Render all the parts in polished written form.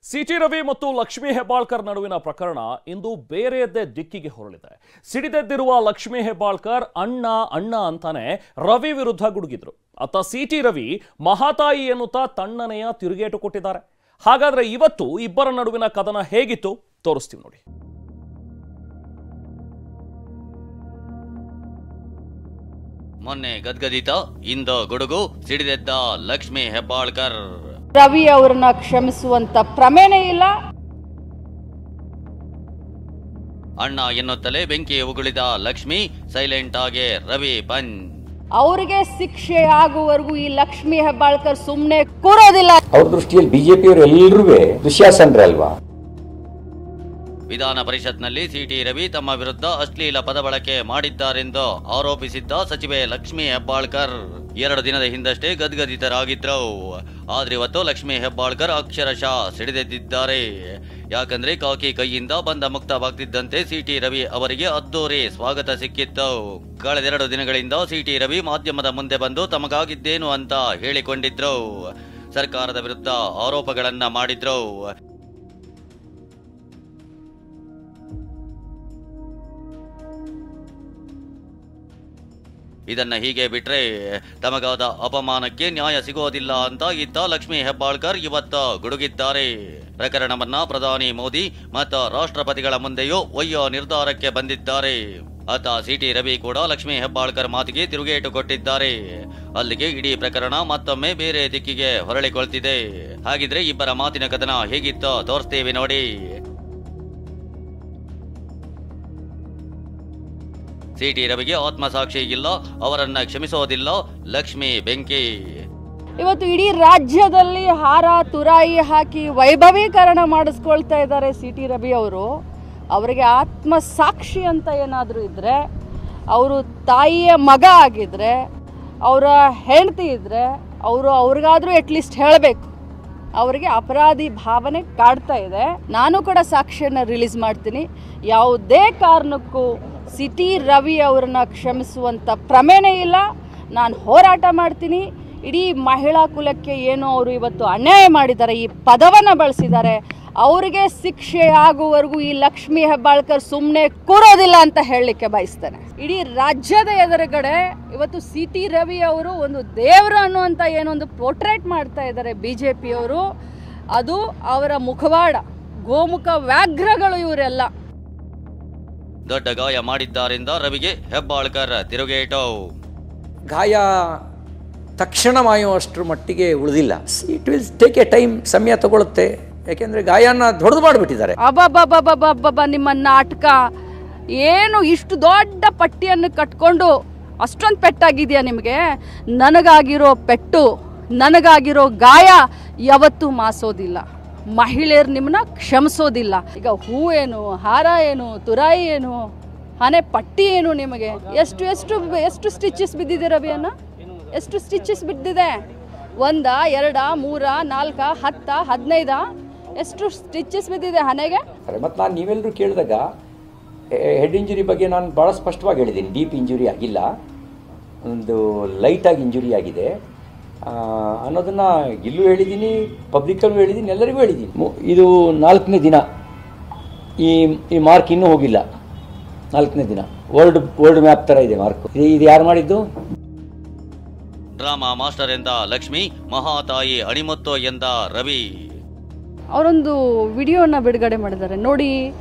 City Ravi ಮತ್ತು ಲಕ್ಷ್ಮೀ ಹೆಬ್ಬಾಳ್ಕರ್ ನಡುವಿನ ಪ್ರಕರಣ ಇಂದು ಬೇರೆಯದ್ದೇ ದಿಕ್ಕಿಗೆ ಹೊರಳಿದೆ. ಸಿಡಿದೆದ್ದಿರುವ ಲಕ್ಷ್ಮೀ ಹೆಬ್ಬಾಳ್ಕರ್ ಅಣ್ಣ ಅಣ್ಣ ಅಂತಾನೆ ರವಿ ವಿರುದ್ಧ ಗುಡುಗಿದ್ರು. ಅತ್ತ ಸಿಟಿ ರವಿ ಮಹಾತಾಯಿ ಎನ್ನುತ್ತಾ ತಣ್ಣನೆಯ ತಿರುಗೇಟು ಕೊಟ್ಟಿದ್ದಾರೆ. ಹಾಗಾದ್ರೆ ಇವತ್ತು ಇಬ್ಬರ ನಡುವಿನ ಕದನ ಹೇಗಿತ್ತು ತೋರಿಸ್ತೀವಿ ನೋಡಿ. ಮೊನ್ನೆ ಗದ್ಗದಿತ ಇಂದು ಗುಡುಗು, ಸಿಡಿದೆದ್ದ ಲಕ್ಷ್ಮೀ ಹೆಬ್ಬಾಳ್ಕರ್. ರವಿ ಅವರನ್ನ ಕ್ಷಮಿಸುವಂತ ಪ್ರಮೇಯನೇ ಇಲ್ಲ. ಅಣ್ಣ ಎನ್ನುತ್ತಲೇ ಬೆಂಕಿ ಉಗುಳಿದ ಲಕ್ಷ್ಮಿ, ಸೈಲೆಂಟ್ ಆಗಿ ರವಿ ಪಂಚ್. ಅವರಿಗೆ ಶಿಕ್ಷೆ ಆಗುವವರೆಗೂ ಈ ಲಕ್ಷ್ಮೀ ಹೆಬ್ಬಾಳ್ಕರ್ ಸುಮ್ಮನೆ ಕೂರೋದಿಲ್ಲ. ಅವ್ರ ದೃಷ್ಟಿಯಲ್ಲಿ ಬಿಜೆಪಿಯವರು ಎಲ್ಲರೂ ದುಶ್ಯಾಸನರೇ ಅಲ್ವಾ? ವಿಧಾನ ಪರಿಷತ್ನಲ್ಲಿ ಸಿಟಿ ರವಿ ತಮ್ಮ ವಿರುದ್ಧ ಅಶ್ಲೀಲ ಪದ ಬಳಕೆ ಮಾಡಿದ್ದಾರೆಂದು ಆರೋಪಿಸಿದ್ದ ಸಚಿವೆ ಲಕ್ಷ್ಮೀ ಹೆಬ್ಬಾಳ್ಕರ್ 2 ದಿನದ ಹಿಂದಷ್ಟೇ ಗದ್ಗದಿತರಾಗಿದ್ರು. ಆದ್ರೆ ಇವತ್ತು ಲಕ್ಷ್ಮೀ ಹೆಬ್ಬಾಳ್ಕರ್ ಅಕ್ಷರಶಃ ಸಿಡಿದೆದ್ದಿದ್ದಾರೆ. ಯಾಕಂದ್ರೆ ಕಾಕಿ ಕೈಯಿಂದ ಬಂದ ಮುಕ್ತವಾಗ್ತಿದ್ದಂತೆ ಸಿಟಿ ರವಿ ಅವರಿಗೆ ಅದ್ದೂರಿ ಸ್ವಾಗತ ಸಿಕ್ಕಿತ್ತು. ಕಳೆದ 2 ದಿನಗಳಿಂದ ಸಿಟಿ ರವಿ ಮಾಧ್ಯಮದ ಮುಂದೆ ಬಂದು ತಮಗಾಗಿದ್ದೇನು ಅಂತ ಹೇಳಿಕೊಂಡಿದ್ರು. ಸರ್ಕಾರದ ವಿರುದ್ಧ ಆರೋಪಗಳನ್ನ ಮಾಡಿದ್ರು. ಇದನ್ನ ಹೀಗೆ ಬಿಟ್ರೆ ತಮಗಾದ ಅಪಮಾನಕ್ಕೆ ನ್ಯಾಯ ಸಿಗೋದಿಲ್ಲ ಅಂತ ಇದ್ದ ಲಕ್ಷ್ಮೀ ಹೆಬ್ಬಾಳ್ಕರ್ ಇವತ್ತು ಗುಡುಗಿದ್ದಾರೆ. ಪ್ರಕರಣವನ್ನ ಪ್ರಧಾನಿ ಮೋದಿ ಮತ್ತು ರಾಷ್ಟ್ರಪತಿಗಳ ಮುಂದೆಯೂ ಒಯ್ಯೋ ನಿರ್ಧಾರಕ್ಕೆ ಬಂದಿದ್ದಾರೆ. ಆತ ಸಿಟಿ ರವಿ ಕೂಡ ಲಕ್ಷ್ಮೀ ಹೆಬ್ಬಾಳ್ಕರ್ ಮಾತಿಗೆ ತಿರುಗೇಟು ಕೊಟ್ಟಿದ್ದಾರೆ. ಅಲ್ಲಿಗೆ ಇಡೀ ಪ್ರಕರಣ ಮತ್ತೊಮ್ಮೆ ಬೇರೆ ದಿಕ್ಕಿಗೆ ಹೊರಳಿಕೊಳ್ತಿದೆ. ಹಾಗಿದ್ರೆ ಇಬ್ಬರ ಮಾತಿನ ಕದನ ಹೇಗಿತ್ತು ತೋರಿಸ್ತೇವೆ ನೋಡಿ. ಸಿಟಿ ರವಿಗೆ ಆತ್ಮಸಾಕ್ಷಿ ಇಲ್ಲ, ಅವರನ್ನ ಕ್ಷಮಿಸೋದಿಲ್ಲ, ಲಕ್ಷ್ಮಿ ಬೆಂಕಿ. ಇವತ್ತು ಇಡೀ ರಾಜ್ಯದಲ್ಲಿ ಹಾರ ತುರಾಯಿ ಹಾಕಿ ವೈಭವೀಕರಣ ಮಾಡಿಸ್ಕೊಳ್ತಾ ಇದ್ದಾರೆ ಸಿಟಿ ರವಿ ಅವರು. ಅವರಿಗೆ ಆತ್ಮಸಾಕ್ಷಿ ಅಂತ ಏನಾದರೂ ಇದ್ರೆ, ಅವರು ತಾಯಿಯ ಮಗ ಆಗಿದ್ರೆ, ಅವರ ಹೆಂಡತಿ ಇದ್ರೆ ಅವ್ರಿಗಾದ್ರೂ ಅಟ್ಲೀಸ್ಟ್ ಹೇಳಬೇಕು. ಅವರಿಗೆ ಅಪರಾಧಿ ಭಾವನೆ ಕಾಡ್ತಾ ಇದೆ. ನಾನು ಕೂಡ ಸಾಕ್ಷಿಯನ್ನು ರಿಲೀಸ್ ಮಾಡ್ತೀನಿ. ಯಾವುದೇ ಕಾರಣಕ್ಕೂ ಸಿಟಿ ರವಿ ಅವರನ್ನ ಕ್ಷಮಿಸುವಂಥ ಪ್ರಮೇಯನೇ ಇಲ್ಲ. ನಾನು ಹೋರಾಟ ಮಾಡ್ತೀನಿ. ಇಡೀ ಮಹಿಳಾ ಕುಲಕ್ಕೆ ಏನು ಅವರು ಇವತ್ತು ಅನ್ಯಾಯ ಮಾಡಿದ್ದಾರೆ, ಈ ಪದವನ್ನು ಬಳಸಿದ್ದಾರೆ, ಅವರಿಗೆ ಶಿಕ್ಷೆ ಆಗುವವರೆಗೂ ಈ ಲಕ್ಷ್ಮೀ ಹೆಬ್ಬಾಳ್ಕರ್ ಸುಮ್ಮನೆ ಕೂರೋದಿಲ್ಲ ಅಂತ ಹೇಳಲಿಕ್ಕೆ ಬಯಸ್ತೇನೆ. ಇಡೀ ರಾಜ್ಯದ ಎದುರುಗಡೆ ಇವತ್ತು ಸಿಟಿ ರವಿ ಅವರು ಒಂದು ದೇವರು ಅನ್ನುವಂಥ ಏನೊಂದು ಪೋರ್ಟ್ರೇಟ್ ಮಾಡ್ತಾ ಇದ್ದಾರೆ ಬಿಜೆಪಿಯವರು. ಅದು ಅವರ ಮುಖವಾಡ, ಗೋಮುಖ ವ್ಯಾಘ್ರಗಳು ಇವರೆಲ್ಲ. ದೊಡ್ಡ ಗಾಯ ಮಾಡಿದ್ದಾರಿಂದ ರವಿಗೆ ಹೆಬ್ಬಾಳ್ಕರ್ ತಿರುಗೇಟು. ಗಾಯ ತಕ್ಷಣ ಮಾಯುವಷ್ಟರ ಮಟ್ಟಿಗೆ ಉಳಿದಿಲ್ಲ. It will take A time, ಸಮಯ ತಗೊಳುತ್ತೆ. ಯಾಕೆಂದ್ರೆ ಗಾಯನ ದೊಡ್ಡದು ಮಾಡಿಬಿಟ್ಟಿದ್ದಾರೆ. ಅಬ್ಬಬ್ಬಬ್ಬಬ್ಬಬ್ಬ, ನಿಮ್ಮ ನಾಟಕ ಏನು ಇಷ್ಟು ದೊಡ್ಡ ಪಟ್ಟಿಯನ್ನು ಕಟ್ಕೊಂಡು ಅಷ್ಟೊಂದು ಪೆಟ್ಟಾಗಿದೆಯಾ ನಿಮಗೆ? ನನಗಾಗಿರೋ ಪೆಟ್ಟು, ನನಗಾಗಿರೋ ಗಾಯ ಯಾವತ್ತೂ ಮಾಸೋದಿಲ್ಲ. ಮಹಿಳೆಯರು ನಿಮ್ಮನ್ನ ಕ್ಷಮಿಸೋದಿಲ್ಲ. ಈಗ ಹೂ ಏನು, ಹಾರ ಏನು, ತುರಾಯಿ ಏನು, ಹಣೆ ಪಟ್ಟಿ ಏನು, ನಿಮಗೆ ಎಷ್ಟು ಎಷ್ಟು ಎಷ್ಟು ಸ್ಟಿಚಸ್ ಬಿದ್ದಿದೆ ರವಿಯನ್ನ? ಎಷ್ಟು ಸ್ಟಿಚಸ್ ಬಿದ್ದಿದೆ? 1, 2, 3, 4, 10, 15 ಎಷ್ಟು ಸ್ಟಿಚಸ್ ಬಿದ್ದಿದೆ ಹಣೆಗೆ? ಮತ್ತು ನಾನು ನೀವೆಲ್ಲರೂ ಕೇಳಿದಾಗ ಹೆಡ್ ಇಂಜುರಿ ಬಗ್ಗೆ ನಾನು ಭಾಳ ಸ್ಪಷ್ಟವಾಗಿ ಹೇಳಿದ್ದೀನಿ. ಡೀಪ್ ಇಂಜುರಿ ಆಗಿಲ್ಲ, ಒಂದು ಲೈಟಾಗಿ ಇಂಜುರಿ ಆಗಿದೆ ಅನ್ನೋದನ್ನು ಇಲ್ಲೂ ಹೇಳಿದ್ದೀನಿ, ಪಬ್ಲಿಕ್ಕಲ್ಲೂ ಹೇಳಿದ್ದೀನಿ, ಎಲ್ಲರಿಗೂ ಹೇಳಿದ್ದೀನಿ. ಇದು 4ನೇ ದಿನ. ಈ ಮಾರ್ಕ್ ಇನ್ನೂ ಹೋಗಿಲ್ಲ. 4ನೇ ದಿನ. ವರ್ಲ್ಡ್ ಮ್ಯಾಪ್ ಥರ ಇದೆ ಮಾರ್ಕ್. ಇದು ಯಾರು ಮಾಡಿದ್ದು? ಡ್ರಾಮಾ ಮಾಸ್ಟರ್ ಎಂದ ಲಕ್ಷ್ಮಿ, ಮಹಾತಾಯಿ ಅಣಿಮುತ್ತು ಎಂದ ರವಿ. ಅವರೊಂದು ವಿಡಿಯೋನ ಬಿಡುಗಡೆ ಮಾಡಿದ್ದಾರೆ ನೋಡಿ.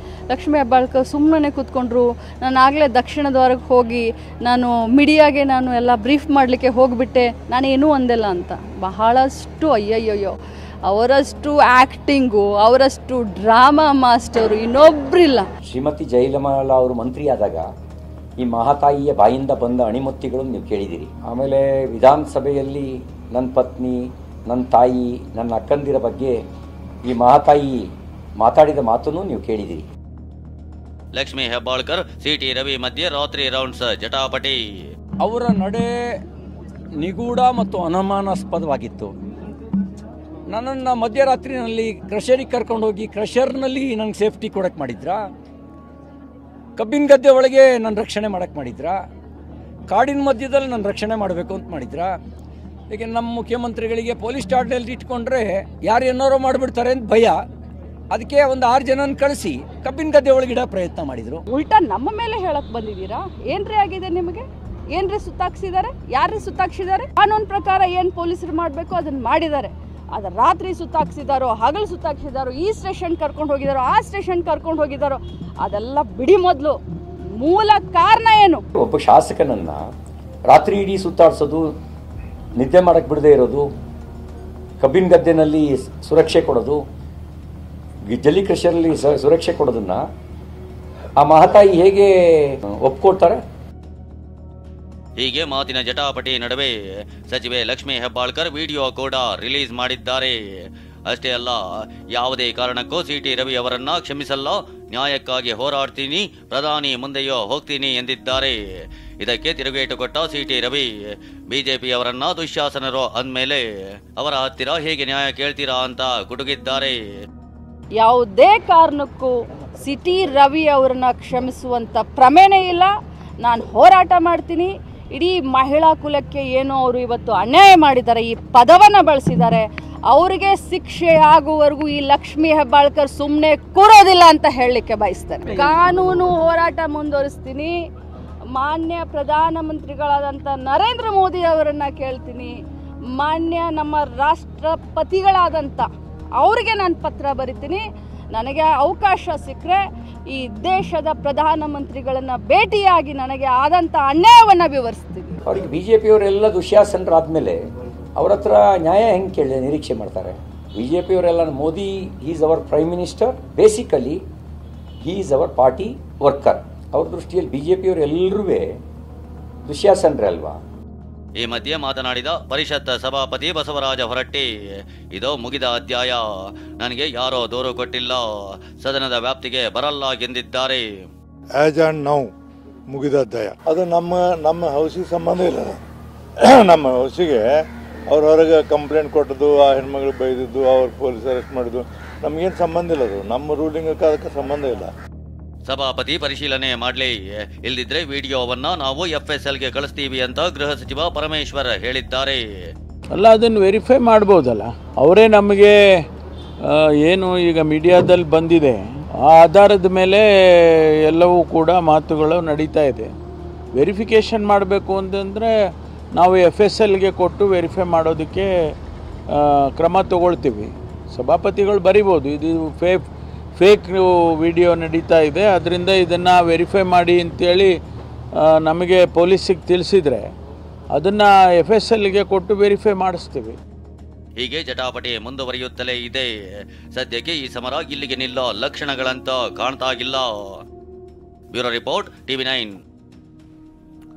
ಲಕ್ಷ್ಮೀ ಹೆಬ್ಬಾಳ್ಕರ್ ಸುಮ್ಮನೆ ಕೂತ್ಕೊಂಡ್ರು. ನಾನು ಆಗಲೇ ದಕ್ಷಿಣ ದ್ವಾರಕ್ಕೆ ಹೋಗಿ ನಾನು ಮೀಡಿಯಾಗೆ ನಾನು ಎಲ್ಲ ಬ್ರೀಫ್ ಮಾಡಲಿಕ್ಕೆ ಹೋಗಿಬಿಟ್ಟೆ, ನಾನೇನೂ ಅಂದಿಲ್ಲ ಅಂತ. ಬಹಳಷ್ಟು ಅಯ್ಯಯ್ಯೋ, ಅವರಷ್ಟು ಆ್ಯಕ್ಟಿಂಗು, ಅವರಷ್ಟು ಡ್ರಾಮಾ ಮಾಸ್ಟರು ಇನ್ನೊಬ್ಬರಿಲ್ಲ. ಶ್ರೀಮತಿ ಜಯಲಲಿತಾ ಅವರು ಮಂತ್ರಿ ಆದಾಗ ಈ ಮಹಾತಾಯಿಯ ಬಾಯಿಂದ ಬಂದ ಅಣಿಮುತ್ತಿಗಳನ್ನು ನೀವು ಕೇಳಿದ್ದೀರಿ. ಆಮೇಲೆ ವಿಧಾನಸಭೆಯಲ್ಲಿ ನನ್ನ ಪತ್ನಿ, ನನ್ನ ತಾಯಿ, ನನ್ನ ಅಕ್ಕಂದಿರ ಬಗ್ಗೆ ಈ ಮಹಾತಾಯಿ ಮಾತಾಡಿದ ಮಾತನ್ನು ನೀವು ಕೇಳಿದಿರಿ. ಲಕ್ಷ್ಮೀ ಹೆಬ್ಬಾಳ್ಕರ್ ಸಿಟಿ ರವಿ ಮಧ್ಯೆ ರಾತ್ರಿ ರೌಂಡ್ಸ್ ಜಟಾಪಟಿ. ಅವರ ನಡೆ ನಿಗೂಢ ಮತ್ತು ಅನುಮಾನಾಸ್ಪದವಾಗಿತ್ತು. ನನ್ನನ್ನು ಮಧ್ಯರಾತ್ರಿನಲ್ಲಿ ಕ್ರಷರಿಗೆ ಕರ್ಕೊಂಡು ಹೋಗಿ ಕ್ರಷರ್ನಲ್ಲಿ ನನಗೆ ಸೇಫ್ಟಿ ಕೊಡಕ್ಕೆ ಮಾಡಿದ್ರಾ? ಕಬ್ಬಿನ ಗದ್ದೆ ಒಳಗೆ ನನ್ನ ರಕ್ಷಣೆ ಮಾಡಕ್ಕೆ ಮಾಡಿದ್ರಾ? ಕಾಡಿನ ಮಧ್ಯದಲ್ಲಿ ನನ್ನ ರಕ್ಷಣೆ ಮಾಡಬೇಕು ಅಂತ ಮಾಡಿದ್ರಾ? ಈಗ ನಮ್ಮ ಮುಖ್ಯಮಂತ್ರಿಗಳಿಗೆ ಪೊಲೀಸ್ ಠಾಣೆಯಲ್ಲಿ ಇಟ್ಕೊಂಡ್ರೆ ಯಾರು ಏನಾರೋ ಮಾಡಿಬಿಡ್ತಾರೆ ಅಂತ ಭಯ. ಅದಕ್ಕೆ ಒಂದು 6 ಜನನ ಕಳಿಸಿ ಕಬ್ಬಿನ ಗದ್ದೆ ಒಳಗಿಡ ಪ್ರಯತ್ನ ಮಾಡಿದರು. ಉಲ್ಟಾ ನಮ್ಮ ಮೇಲೆ ಹೇಳಕ್ ಬಂದಿದ್ದೀರಾ? ಏನ್ರಿ ಆಗಿದೆ ನಿಮಗೆ? ಏನ್ರಿ ಸುತ್ತಾಕ್ಸಿದ್ದಾರೆ? ಯಾರ್ರಿ ಸುತ್ತಾಕ್ಸಿದ್ದಾರೆ? ಕಾನೂನು ಪ್ರಕಾರ ಏನು ಪೊಲೀಸರು ಮಾಡಬೇಕು ಅದನ್ನ ಮಾಡಿದ್ದಾರೆ. ಅದು ರಾತ್ರಿ ಸುತ್ತಾಕ್ಸಿದಾರೋ, ಹಗಲು ಸುತ್ತಾಕ್ಸಿದಾರೋ, ಈ ಸ್ಟೇಷನ್ ಕರ್ಕೊಂಡು ಹೋಗಿದಾರೋ, ಆ ಸ್ಟೇಷನ್ ಕರ್ಕೊಂಡು ಹೋಗಿದಾರೋ, ಅದೆಲ್ಲ ಬಿಡಿ. ಮೊದಲು ಮೂಲ ಕಾರಣ ಏನು? ಒಬ್ಬ ಶಾಸಕನನ್ನ ರಾತ್ರಿ ಇಡೀ ಸುತ್ತಾಡ್ಸೋದು, ನಿದ್ದೆ ಮಾಡಕ್ಕೆ ಬಿಡದೆ ಇರೋದು, ಕಬ್ಬಿನ ಗದ್ದೆನಲ್ಲಿ ಸುರಕ್ಷೆ ಕೊಡೋದು, ಜಲ್ಲಿ ಕೃಷಿಯಲ್ಲಿ ಸುರಕ್ಷೆ ಕೊಡೋದನ್ನ ಆ ಮಹಾತಾಯಿ ಹೇಗೆ ಒಪ್ಕೊಳ್ತಾರೆ? ಹೀಗೆ ಮಾತಿನ ಜಟಾಪಟಿ ನಡುವೆ ಸಚಿವೆ ಲಕ್ಷ್ಮೀ ಹೆಬ್ಬಾಳ್ಕರ್ ವಿಡಿಯೋ ಕೂಡ ರಿಲೀಸ್ ಮಾಡಿದ್ದಾರೆ. ಅಷ್ಟೇ ಅಲ್ಲ, ಯಾವುದೇ ಕಾರಣಕ್ಕೂ ಸಿಟಿ ರವಿ ಅವರನ್ನ ಕ್ಷಮಿಸಲ್ಲ, ನ್ಯಾಯಕ್ಕಾಗಿ ಹೋರಾಡ್ತೀನಿ, ಪ್ರಧಾನಿ ಮುಂದೆಯೋ ಹೋಗ್ತೀನಿ ಎಂದಿದ್ದಾರೆ. ಇದಕ್ಕೆ ತಿರುಗೇಟು ಕೊಟ್ಟ ಸಿಟಿ ರವಿ ಬಿಜೆಪಿ ಅವರನ್ನ ದುಶ್ಯಾಸನರು ಅಂದ್ಮೇಲೆ ಅವರ ಹತ್ತಿರ ಹೇಗೆ ನ್ಯಾಯ ಕೇಳ್ತೀರಾ ಅಂತ ಗುಡುಗಿದ್ದಾರೆ. ಯಾವುದೇ ಕಾರಣಕ್ಕೂ ಸಿಟಿ ರವಿ ಅವರನ್ನ ಕ್ಷಮಿಸುವಂಥ ಪ್ರಮೇಯನೇ ಇಲ್ಲ. ನಾನು ಹೋರಾಟ ಮಾಡ್ತೀನಿ. ಇಡೀ ಮಹಿಳಾ ಕುಲಕ್ಕೆ ಏನು ಅವರು ಇವತ್ತು ಅನ್ಯಾಯ ಮಾಡಿದ್ದಾರೆ, ಈ ಪದವನ್ನು ಬಳಸಿದ್ದಾರೆ, ಅವರಿಗೆ ಶಿಕ್ಷೆ ಆಗುವವರೆಗೂ ಈ ಲಕ್ಷ್ಮೀ ಹೆಬ್ಬಾಳ್ಕರ್ ಸುಮ್ಮನೆ ಕೂರೋದಿಲ್ಲ ಅಂತ ಹೇಳಲಿಕ್ಕೆ ಬಯಸ್ತೇನೆ. ಕಾನೂನು ಹೋರಾಟ ಮುಂದುವರಿಸ್ತೀನಿ. ಮಾನ್ಯ ಪ್ರಧಾನಮಂತ್ರಿಗಳಾದಂಥ ನರೇಂದ್ರ ಮೋದಿ ಅವರನ್ನು ಕೇಳ್ತೀನಿ, ಮಾನ್ಯ ನಮ್ಮ ರಾಷ್ಟ್ರಪತಿಗಳಾದಂಥ ಅವರಿಗೆ ನಾನು ಪತ್ರ ಬರಿತೀನಿ. ನನಗೆ ಅವಕಾಶ ಸಿಕ್ಕರೆ ಈ ದೇಶದ ಪ್ರಧಾನಮಂತ್ರಿಗಳನ್ನು ಭೇಟಿಯಾಗಿ ನನಗೆ ಆದಂಥ ಅನ್ಯಾಯವನ್ನು ವಿವರಿಸ್ತೀನಿ. ಅವ್ರಿಗೆ ಬಿಜೆಪಿಯವರೆಲ್ಲ ದುಶ್ಯಾಸನರಾದ್ಮೇಲೆ ಅವ್ರ ಹತ್ರ ನ್ಯಾಯ ಹೆಂಗೆ ಕೇಳಿ ನಿರೀಕ್ಷೆ ಮಾಡ್ತಾರೆ? ಬಿಜೆಪಿಯವರೆಲ್ಲ Modi is our prime minister, basically he is our party worker. ಅವ್ರ ದೃಷ್ಟಿಯಲ್ಲಿ ಬಿಜೆಪಿಯವರೆಲ್ಲರೂ ದುಶ್ಯಾಸನರೇ ಅಲ್ವಾ? ಈ ಮಧ್ಯೆ ಮಾತನಾಡಿದ ಪರಿಷತ್ ಸಭಾಪತಿ ಬಸವರಾಜ ಹೊರಟ್ಟಿ, ಇದು ಮುಗಿದ ಅಧ್ಯಾಯ, ನನಗೆ ಯಾರೋ ದೂರು ಕೊಟ್ಟಿಲ್ಲ, ಸದನದ ವ್ಯಾಪ್ತಿಗೆ ಬರಲ್ಲ ಎಂದಿದ್ದಾರೆ. ಆಸ್ ಆ್ಯಂಡ್ ನೌ ಮುಗಿದ ಅಧ್ಯಾಯ. ಅದು ನಮ್ಮ ಹೌಸಿಗೆ ಸಂಬಂಧ ಇಲ್ಲ. ನಮ್ಮ ಹೌಸಿಗೆ ಅವ್ರ ಹೊರಗೆ ಕಂಪ್ಲೇಂಟ್ ಕೊಟ್ಟದ್ದು, ಆ ಹೆಣ್ಮಗಳು ಬೈದಿದ್ದು, ಅವ್ರ ಪೊಲೀಸ್ ಅರೆಸ್ಟ್ ಮಾಡಿದ್ದು ನಮಗೇನು ಸಂಬಂಧ ಇಲ್ಲ. ಅದು ನಮ್ಮ ರೂಲಿಂಗಕ್ಕೆ ಅದಕ್ಕೆ ಸಂಬಂಧ ಇಲ್ಲ. ಸಭಾಪತಿ ಪರಿಶೀಲನೆ ಮಾಡಲಿ, ಇಲ್ದಿದ್ರೆ ವಿಡಿಯೋವನ್ನ ನಾವು FSLಗೆ ಕಳಿಸ್ತೀವಿ ಅಂತ ಗೃಹ ಸಚಿವ ಪರಮೇಶ್ವರ್ ಹೇಳಿದ್ದಾರೆ. ಅಲ್ಲ, ಅದನ್ನು ವೆರಿಫೈ ಮಾಡ್ಬೋದಲ್ಲ. ಅವರೇ ನಮಗೆ ಏನು ಈಗ ಮೀಡಿಯಾದಲ್ಲಿ ಬಂದಿದೆ ಆ ಆಧಾರದ ಮೇಲೆ ಎಲ್ಲವೂ ಕೂಡ ಮಾತುಗಳು ನಡೀತಾ ಇದೆ. ವೆರಿಫಿಕೇಷನ್ ಮಾಡಬೇಕು ಅಂತಂದರೆ ನಾವು FSLಗೆ ಕೊಟ್ಟು ವೆರಿಫೈ ಮಾಡೋದಕ್ಕೆ ಕ್ರಮ ತಗೊಳ್ತೀವಿ. ಸಭಾಪತಿಗಳು ಬರಿಬೋದು, ಇದು ಫೇಕ್ ವಿಡಿಯೋ ನಡೀತಾ ಇದೆ, ಅದರಿಂದ ಇದನ್ನು ವೆರಿಫೈ ಮಾಡಿ ಅಂತೇಳಿ ನಮಗೆ ಪೊಲೀಸಿಗೆ ತಿಳಿಸಿದರೆ ಅದನ್ನು FSLಗೆ ಕೊಟ್ಟು ವೆರಿಫೈ ಮಾಡಿಸ್ತೀವಿ. ಹೀಗೆ ಜಟಾಪಟಿ ಮುಂದುವರಿಯುತ್ತಲೇ ಇದೆ. ಸದ್ಯಕ್ಕೆ ಈ ಸಮರ ಇಲ್ಲಿಗೆ ನಿಲ್ಲೋ ಲಕ್ಷಣಗಳಂತ ಕಾಣ್ತಾ ಇಲ್ಲ. Bureau report, TV9.